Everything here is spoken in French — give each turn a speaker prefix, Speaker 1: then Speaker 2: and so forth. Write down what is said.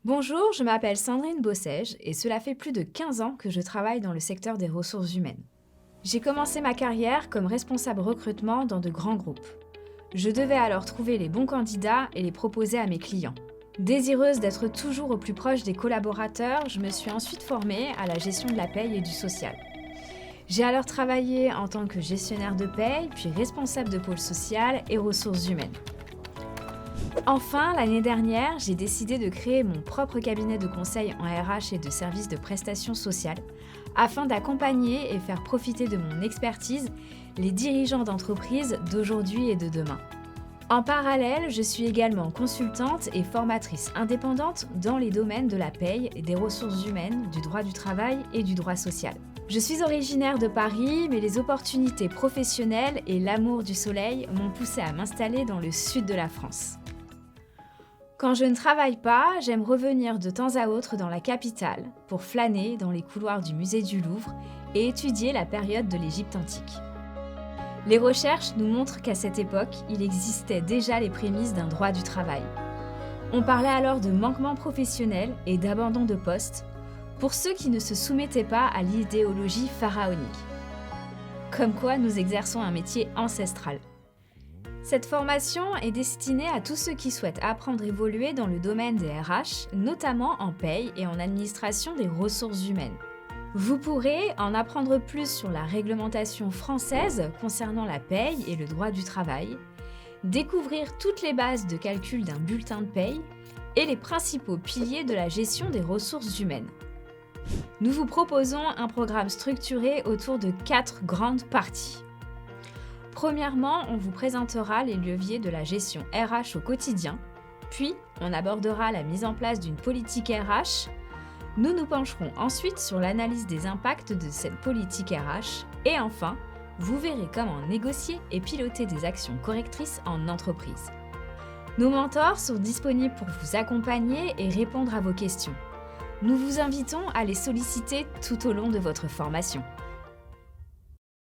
Speaker 1: Bonjour, je m'appelle Sandrine Bossège et cela fait plus de 15 ans que je travaille dans le secteur des ressources humaines. J'ai commencé ma carrière comme responsable recrutement dans de grands groupes. Je devais alors trouver les bons candidats et les proposer à mes clients. Désireuse d'être toujours au plus proche des collaborateurs, je me suis ensuite formée à la gestion de la paye et du social. J'ai alors travaillé en tant que gestionnaire de paye, puis responsable de pôle social et ressources humaines. Enfin, l'année dernière, j'ai décidé de créer mon propre cabinet de conseil en RH et de services de prestations sociales afin d'accompagner et faire profiter de mon expertise les dirigeants d'entreprises d'aujourd'hui et de demain. En parallèle, je suis également consultante et formatrice indépendante dans les domaines de la paye, des ressources humaines, du droit du travail et du droit social. Je suis originaire de Paris, mais les opportunités professionnelles et l'amour du soleil m'ont poussée à m'installer dans le sud de la France. Quand je ne travaille pas, j'aime revenir de temps à autre dans la capitale pour flâner dans les couloirs du musée du Louvre et étudier la période de l'Égypte antique. Les recherches nous montrent qu'à cette époque, il existait déjà les prémices d'un droit du travail. On parlait alors de manquement professionnel et d'abandon de poste pour ceux qui ne se soumettaient pas à l'idéologie pharaonique. Comme quoi nous exerçons un métier ancestral. Cette formation est destinée à tous ceux qui souhaitent apprendre à évoluer dans le domaine des RH, notamment en paye et en administration des ressources humaines. Vous pourrez en apprendre plus sur la réglementation française concernant la paye et le droit du travail, découvrir toutes les bases de calcul d'un bulletin de paye et les principaux piliers de la gestion des ressources humaines. Nous vous proposons un programme structuré autour de 4 grandes parties. Premièrement, on vous présentera les leviers de la gestion RH au quotidien, puis on abordera la mise en place d'une politique RH. Nous nous pencherons ensuite sur l'analyse des impacts de cette politique RH et enfin, vous verrez comment négocier et piloter des actions correctrices en entreprise. Nos mentors sont disponibles pour vous accompagner et répondre à vos questions. Nous vous invitons à les solliciter tout au long de votre formation.